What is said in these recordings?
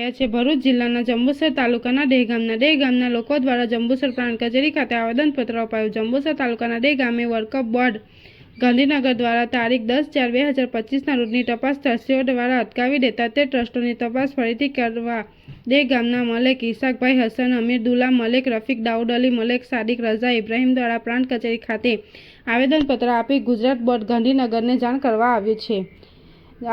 ભરૂચ જિલ્લાના જંબુસર તાલુકાના ડેહ ગામના લોકો દ્વારા જંબુસર પ્રાંત કચેરી ખાતે આવેદનપત્ર અપાયું। જંબુસર તાલુકાના ડેહ ગામે વર્કઅપ બોર્ડ ગાંધીનગર દ્વારા તારીખ 10/4/2025ના રોજની તપાસ ટ્રસ્ટીઓ દ્વારા અટકાવી દેતા તે ટ્રસ્ટોની તપાસ ફરીથી કરવા ડેહ ગામના મલેક ઇસાકભાઈ હસન અમીરદુલ્લા મલેક રફીક દાઉદ અલી મલેક સાદિક રઝા ઇબ્રાહીમ દ્વારા પ્રાંત કચેરી ખાતે આવેદનપત્ર આપી ગુજરાત બોર્ડ ગાંધીનગરને જાણ કરવા આવ્યું છે।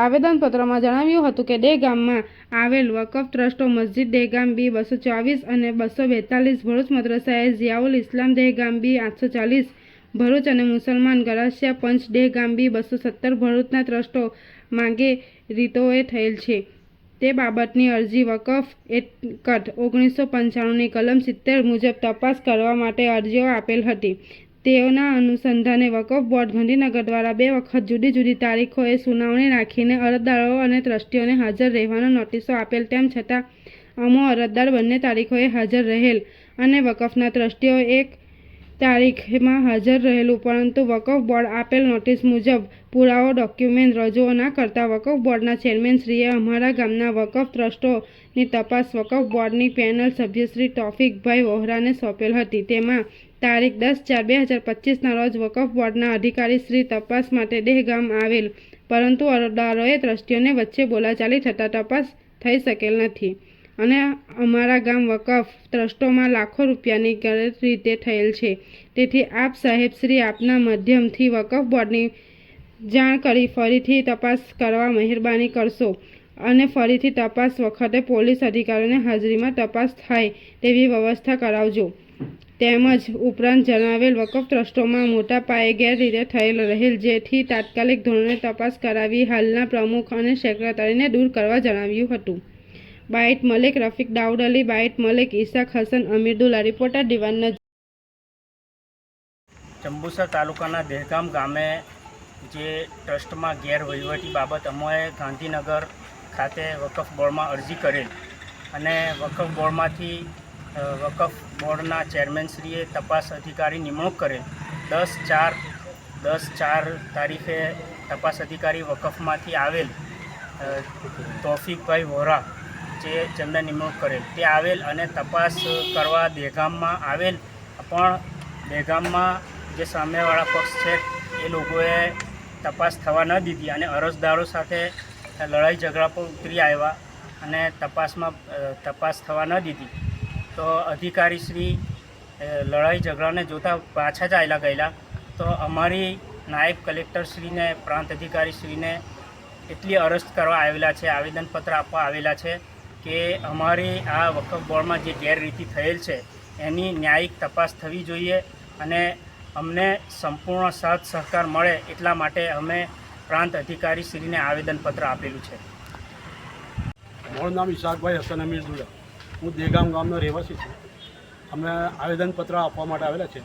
આવેદનપત્રમાં જણાવ્યું હતું કે ડેહ ગામમાં આવેલ વકફ ટ્રસ્ટો મસ્જિદ દહેગામ બી 224 અને 242, ભરૂચ મદ્રસા ઝિયાઉલ ઇસ્લામ દહેગામ બી 840, ભરૂચ અને મુસલમાન ગરાસિયા પંચ દહેગામ બી 217 ભરૂચના ટ્રસ્ટો માંગે રીતોએ થયેલ છે તે બાબતની અરજી વકફ એક્ટ 1995ની કલમ 70 મુજબ તપાસ કરવા માટે અરજીઓ આપેલ હતી। તેઓના અનુસંધાને વકફ બોર્ડ ગાંધીનગર દ્વારા 2 વખત જુદી જુદી તારીખોએ સુનાવણી રાખીને અરજદારો અને ટ્રસ્ટીઓને હાજર રહેવાનો નોટિસો આપેલ, તેમ છતાં અમો અરજદાર બંને તારીખોએ હાજર રહેલ અને વકફના ટ્રસ્ટીઓ એક તારીખમાં હાજર રહેલું, પરંતુ વકફ બોર્ડ આપેલ નોટિસ મુજબ પુરાવો ડોક્યુમેન્ટ રજૂ ના કરતા વકફ બોર્ડના ચેરમેનશ્રીએ અમારા ગામના વકફ ટ્રસ્ટોની તપાસ વકફ બોર્ડની પેનલ સભ્ય શ્રી તોફિકભાઈ વોહરાને સોંપેલ હતી। તેમાં તારીખ 10/4/2025ના રોજ વકફ બોર્ડના અધિકારી શ્રી તપાસ માટે ડેહ ગામ આવેલ, પરંતુ અરજદારોએ ટ્રસ્ટીઓને વચ્ચે બોલાચાલી થતાં તપાસ થઈ શકેલ નથી અને અમારા ગામ વકફ ટ્રસ્ટોમાં લાખો રૂપિયાની ગેરરીતિ થયેલ છે। તેથી આપ સાહેબ શ્રી આપના માધ્યમથી વકફ બોર્ડની જાણ કરી ફરીથી તપાસ કરવા મહેરબાની કરશો અને ફરીથી તપાસ વખતે પોલીસ અધિકારીઓની હાજરીમાં તપાસ થાય તેવી વ્યવસ્થા કરાવજો। તેમજ ઉપરાંત જણાવેલ વકફ ટ્રસ્ટોમાં મોટા પાયે ગેરરીતિ થયેલ રહેલ, જેથી તાત્કાલિક ધોરણે તપાસ કરાવી હાલના પ્રમુખ અને સેક્રેટરીને દૂર કરવા જણાવ્યું હતું। Bite Malek Rafiq Daud Ali, bite Malek Isak Hasan Amirdulla, reporter Diwan Najir. Jambusar તાલુકાના દહેગામ ગામે જે ટ્રસ્ટમાં ગેરવહીવટી બાબત અમોએ ગાંધીનગર ખાતે વકફ બોર્ડમાં અરજી કરેલ અને વકફ બોર્ડમાંથી વકફ બોર્ડના ચેરમેનશ્રીએ તપાસ અધિકારી નિમણૂક કરેલ। 10/4 તારીખે તપાસ અધિકારી વકફમાંથી આવેલ તોફિકભાઈ વોહરા જેમને નિમણૂક કરેલ તે આવેલ અને તપાસ કરવા દહેગામમાં આવેલ, પણ દહેગામમાં જે સામેવાળા પક્ષ છે એ લોકોએ તપાસ થવા ન દીધી અને અરજદારો સાથે લડાઈ ઝઘડા પર ઉતરી આવ્યા અને તપાસ થવા ન દીધી। તો અધિકારીશ્રી લડાઈ ઝઘડાને જોતા પાછા જ આવેલા ગયેલા। તો અમારી નાયબ કલેક્ટરશ્રીને પ્રાંત અધિકારીશ્રીને એટલી અરજ કરવા આવેલા છે, આવેદનપત્ર આપવા આવેલા છે કે અમારી આ વકફ બોર્ડમાં જે ગેરરીતિ થયેલ છે એની ન્યાયિક તપાસ થવી જોઈએ અને અમને સંપૂર્ણ સાથ સહકાર મળે એટલા માટે અમે પ્રાંત અધિકારીશ્રીને આવેદનપત્ર આપેલું છે। મારું નામ ઇસાકભાઈ હસન અમીરદુલ્લા, હું દહેગામ ગામનો રહેવાસી છું। અમે આવેદનપત્ર આપવા માટે આવેલા છે।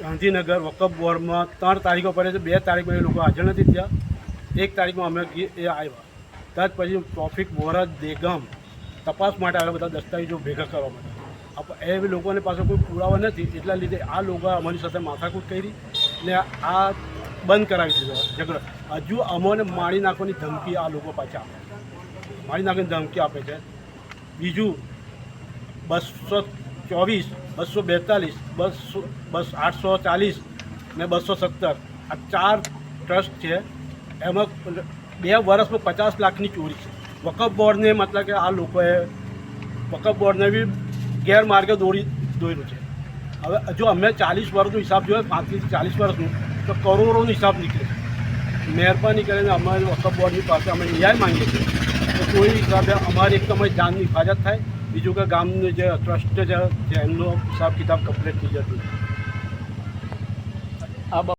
ગાંધીનગર વકફ બોર્ડમાં 3 તારીખો પડે છે, 2 તારીખમાં એ લોકો હાજર નથી થયા, 1 તારીખમાં અમે એ આવ્યા। ત્યાર પછી ટ્રાફિક વોહરા દહેગામ તપાસ માટે આવેલા, બધા દસ્તાવેજો ભેગા કરવા માટે। એ લોકોને પાસે કોઈ પુરાવા નથી, એટલા લીધે આ લોકો અમારી સાથે માથાકૂટ કરી ને આ બંધ કરાવી દીધો ઝઘડો। હજુ અમોને મારી નાખવાની ધમકી આ લોકો પાછા મારી નાખવાની ધમકી આપે છે। બીજું 224, 242, 840 ને 217 આ 4 ટ્રસ્ટ છે, એમાં 2 વર્ષમાં 50 લાખની ચોરી છે। વકફ બોર્ડને મતલબ કે આ લોકોએ વકફ બોર્ડને બી ગેરમાર્ગે દોર્યું છે। હવે જો અમે 40 વર્ષનો હિસાબ જોઈએ, 35 થી 40 વર્ષનું, તો કરોડોનો હિસાબ નીકળે છે। મહેરબાની કરીને અમારી વકફ બોર્ડની પાસે અમે ન્યાય માંગીએ છીએ તો કોઈ હિસાબે અમારી એક તો અમારી જાનની હિફાજત થાય, બીજું કે ગામનું જે ટ્રસ્ટ છે એમનો હિસાબ કિતાબ કમ્પ્લીટ થઈ જતું।